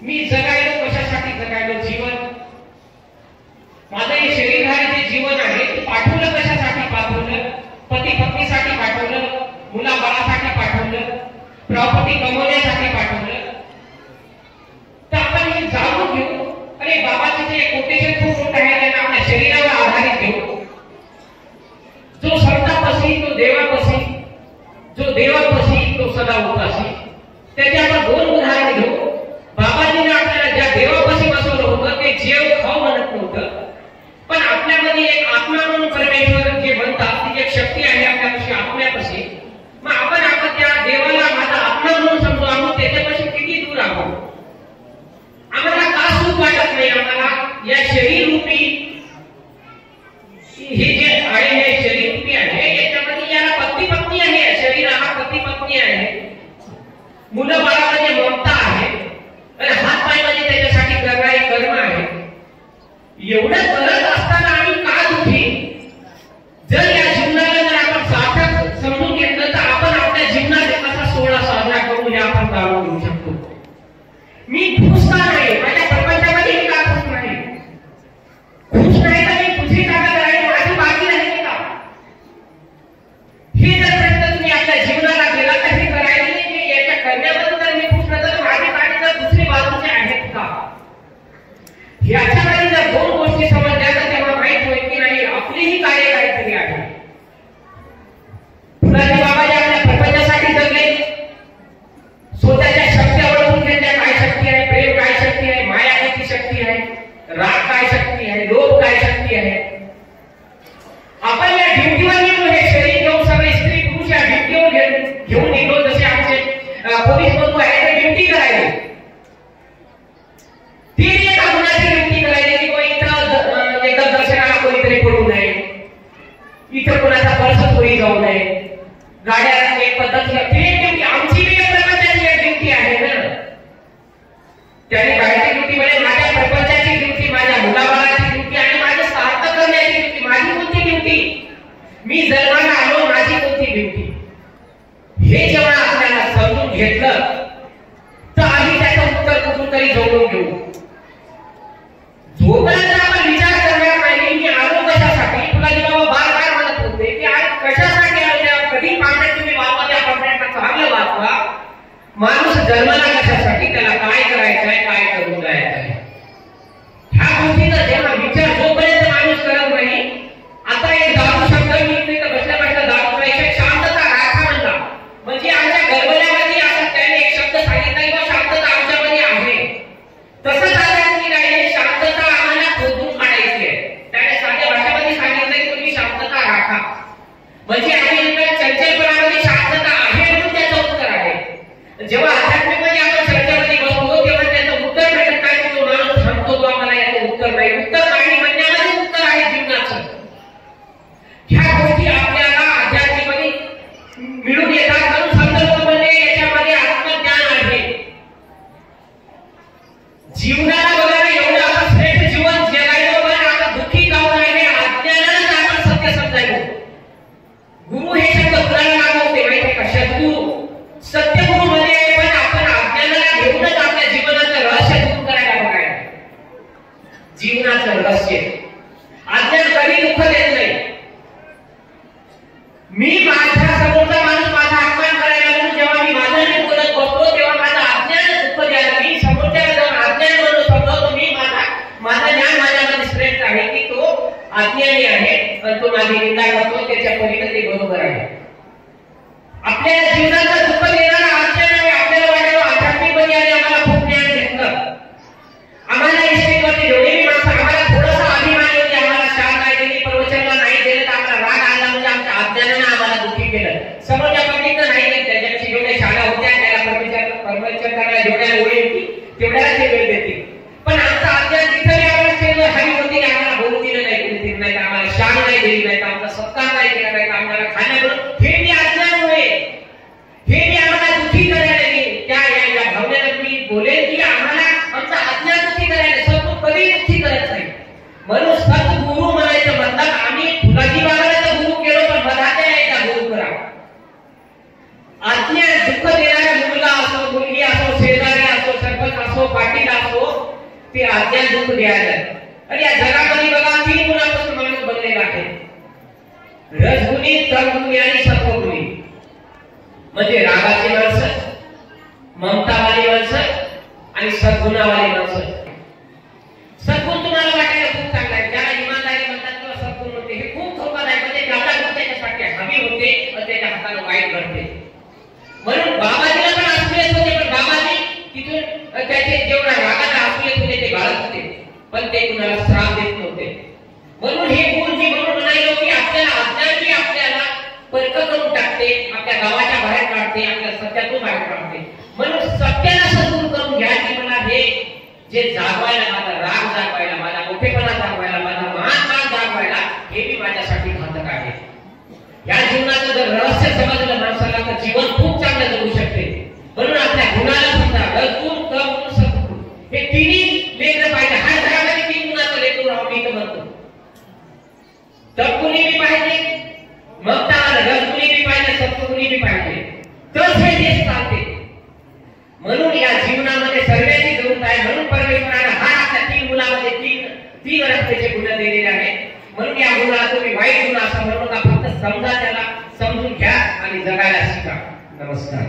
मी जगायलो कशासाठी जगायलो जीवन, माझं हे शरीरधारी जे जीवन आहे ते पाठवलं कशासाठी पाठवलं, पती पत्नीसाठी पाठवलं, मुला बाळासाठी पाठवलं, प्रॉपर्टी कमवण्यासाठी पाठवलं. तर आपण हे जाणून घेऊ. अरे बाबाचे जे कोटेशन खूप मोठं आहे त्यांना आपल्या शरीरावर आधारित घेऊ. जो संतापसी तो देवापसी, जो देवापसी तो सदा उपासी. त्याचे आपण दोन उदाहरण घेऊ. बाबाजीने आपल्याला ज्या देवापाशी बसवलं होतं ते जेव खाऊ म्हणत नव्हतं, पण आपल्यामध्ये एक आत्मा म्हणून परमेश्वर जे म्हणतात ती एक शक्ती आहे आपल्यापाशी आत्म्यापाशी. मग आपण त्या देवाला माझा आत्मा म्हणून समजू, आम्ही त्याच्यापाशी किती दूर आहोत. आम्हाला का सुख वाटत नाही. आम्हाला या शरीर रूपी हे जे आहे हे शरीर रूपी आहे याच्यामध्ये याला पती पत्नी आहे, शरीर हा पती पत्नी आहे, मुलं बाळामध्ये ममता आहे, हात पाय मध्ये त्याच्यासाठी करणारे कर्म आहे. एवढं करत असताना आम्ही का दुखी. जर या जीवनाला जर आपण सार्थक समजून घेतलं तर आपण आपल्या जीवनाचा कसा सोहळा साजरा करू हे आपण जाणून घेऊ शकतो. मी खुश का नाही, माझ्या प्रपंचामध्ये मी का खुश नाही. खुश नाही तर मी दुसरी कामं करायला माझी बाकी राहिली का. हे जर प्रश्न तुम्ही आपल्या जीवनाला केला तर हे करायला याच्या करण्याबद्दल जर मी खुश नसेल माझी बाकी तर दुसरी बाजूचे आहेत का. याच्यामध्ये जर दोन गोष्टी समजल्या तर तेव्हा माहित होईल की नाही आपलीही कार्य काहीतरी आहे. फुलाजी बाबाजी आपल्या प्रपंचासाठी जगले, स्वतःच्या शक्ती ओळखून घेतल्या. काय शक्ती आहे, प्रेम काय शक्ती आहे, माया किती शक्ती आहे, राग काय शक्ती आहे, लोभ काय शक्ती आहे. आपण या ड्युटीवर निघलो, हे शरीर घेऊन सगळे स्त्री पुरुष या ड्युटीवर घेऊन निघलो. जसे आमचे पोलीस बंधू आहे ते ड्युटी करायला, ती एका गुणाची ड्युटी करायची की इथं एकदा दर्शनाला कोणीतरी पडू नये, इथं कोणाचा पर्स चोरी जाऊ नये, गाड्या एक पद्धत ड्युटी. आमची बी एक प्रकारची ड्युटी आहे ना. त्याने गाडीची ड्युटी म्हणजे माझ्या प्रपंचाची ड्युटी, माझ्या मुलाबाळाची ड्युटी आणि माझं सार्थ करण्याची ड्युटी. माझी कोणती ड्युटी, मी जन्माला आलो माझी कोणती ड्युटी, हे जेव्हा आपल्याला समजून घेतलं तर आम्ही त्याचं उत्तर कुठून तरी जोडून घेऊ. जोपर्यंत आपण विचार करणार नाही की आलो कशासाठी. फुलाजी बाबा बार म्हणत होते की आज कशासाठी आलो, कधी पांढऱ्यात तुम्ही वाचवा त्या पांढऱ्याला चांगलं वाचवा. माणूस जन्माला कशासाठी, त्याला काय करायचं आहे, काय करून जायचं आहे, ह्या गोष्टीचा जेव्हा विचार जोपर्यंत माणूस करत नाही. आता एक दारू शब्द मी इथे बसल्या बसल्या दारू एक शांतता राखा म्हणला, म्हणजे आमच्या गरबल्यामध्ये आता त्याने एक शब्द सांगितला किंवा शांतता आमच्यामध्ये आहे. तसंच आल्याने काय शांतता आम्हाला खोदून काढायची आहे. त्याने साध्या भाषेमध्ये सांगितलं की तुम्ही शांतता राखा, म्हणजे आम्ही चंचलपणामध्ये शांतता आहे म्हणून त्याचं उत्तर आहे. जेव्हा आध्यात्मिकमध्ये आपण चर्चेमध्ये बसतो तेव्हा त्याचं उत्तर भेटत काय, तो माणूस थांबतो तो आम्हाला याचं उत्तर नाही. उत्तर नाही म्हणण्यामध्ये उत्तर आहे जीवनाचं. ह्या गोष्टी आपल्याला आध्यात्मिकमध्ये मिळून येतात म्हणून संकल्प म्हणजे याच्यामध्ये आत्मज्ञान आहे. जीवनाला बघा एवढं आपण श्रेष्ठ जीवन जगायला बघा आपण दुःखी जाऊ नये, अज्ञानानेच आपण सत्य समजायला. गुरु हे शब्द कुणाला लागवते माहिती का, सद्गुरु सत्यगुरु म्हणजे पण आपण अज्ञानाला घेऊनच आपल्या जीवनाचं रहस्य दूर करायला बघायला. जीवनाचं रहस्य अज्ञान कधी दुःख देत नाही. मी माझ्या समोरचा माणूस माझा अपमान करायला म्हणून जेव्हा मी माझं नाही बोलत बसतो तेव्हा माझं अज्ञान दुःख द्यायला. मी समोरच्याला जाऊन अज्ञान म्हणून समजवतो मी माझं ज्ञान माझ्यामध्ये श्रेष्ठ आहे की तो अज्ञानी आहे आणि तो माझी निंदा करतो, त्याच्या परीने ते बरोबर आहे. आपल्या जीवनाचं दुःख देणारा अज्ञान आहे. आपल्याला वाटतं आध्यात्मिकमध्ये आणि आम्हाला खूप ज्ञान घेतलं, आम्हाला इष्टीवरती जेवढे मी माणसं आम्हाला थोडासा अभिमान येते, आम्हाला शान नाही दिली, प्रवचनला नाही दिलं तर आम्हाला राग आला म्हणजे आमच्या अज्ञानाने आम्हाला दुःखी केलं. समोरच्या पब्लिकनं नाही दिलं, त्याच्यापेक्षा जेवढ्या शाळा होत्या त्याला परमेश्वर करायला जेवढ्या ओळी होती तेवढ्याला ते वेळ देते. पण आमचं अज्ञान तिथं आम्हाला केलं हरी होती, आम्हाला बोलू दिलं नाही, आम्हाला शान नाही दिली, नाही आमचा सत्कार नाही केला, नाही आम्हाला खाण्याबरोबर हे मी अज्ञानमुळे हे मी आम्हाला दुःखी करायला त्या या भावनेला मी बोलेन की आम्हाला आमचा अज्ञान दुःखी करायला. सद्गुरू कधी दुःखी करत नाही म्हणून सद्गुरू म्हणायचं म्हणतात. आम्ही फुलाजी बाबाला तर गुरु केलो पण मधाच्या नाही का गुरु करा. अज्ञान दुःख देणारा मुलगा असो, मुलगी असो, शेजारी असो, सरपंच असो, पाटील ते अज्ञान दुःख द्यायला. आणि या जगामध्ये बघा 3 गुणांपासून माणूस बनलेला आहे. रजगुणी, तमगुणी आणि सत्वगुणी. म्हणजे रागाची माणसं, ममतावाली माणसं आणि सद्गुणावाली माणसं. सद्गुण तुम्हाला वाटायला खूप चांगला आहे. ज्याला इमानदारी म्हणतात किंवा सद्गुण म्हणते हे खूप धोकादायक. म्हणजे त्याचा गुण त्याच्यासाठी हवी होते आणि त्याच्या हाताने वाईट घडते. म्हणून बाबाजीला पण असू येत होते, पण बाबाजी तिथून त्याचे जेवढा रागाला असू येत होते ते बाळगत होते, पण ते कुणाला श्राप देत नव्हते. म्हणून हे गुण मी म्हणून म्हणालो की आपल्याला अज्ञान जी आपल्याला परक करून टाकते, आपल्या गावाच्या बाहेर काढते, आपल्या सत्यातून बाहेर काढते. म्हणून सत्याला सद्गुण करून घ्या की मला हे जे जागवायला, माझा राग जागवायला, माझा मोठेपणा जागवायला, माझा मान जागवायला, हे मी माझ्यासाठी घातक आहे. या जीवनाचं जर रहस्य समजलं माणसाला तर जीवन खूप चांगलं जगू शकते. म्हणून आपल्या गुणाला समजा, रजगुण, तमगुण, सत्गुण हे तिन्ही लेकर पाहिजे. हा जगामध्ये 3 गुणाचं लेकर राहून इथं म्हणतो. तमगुणी बी पाहिजे, ममता रजगुणी बी पाहिजे, सत्वगुणी बी पाहिजे, तर हे देश चालते. म्हणून या जीवनामध्ये सर्वांची जरूरत आहे. म्हणून परमेश्वराने हा आपल्या 3 गुणामध्ये तीन रस्त्याचे गुण दिलेले आहेत. म्हणून या गुणाला तुम्ही वाईट गुण असं म्हणू नका, फक्त समजा, त्याला समजून घ्या आणि जगायला शिका. नमस्कार.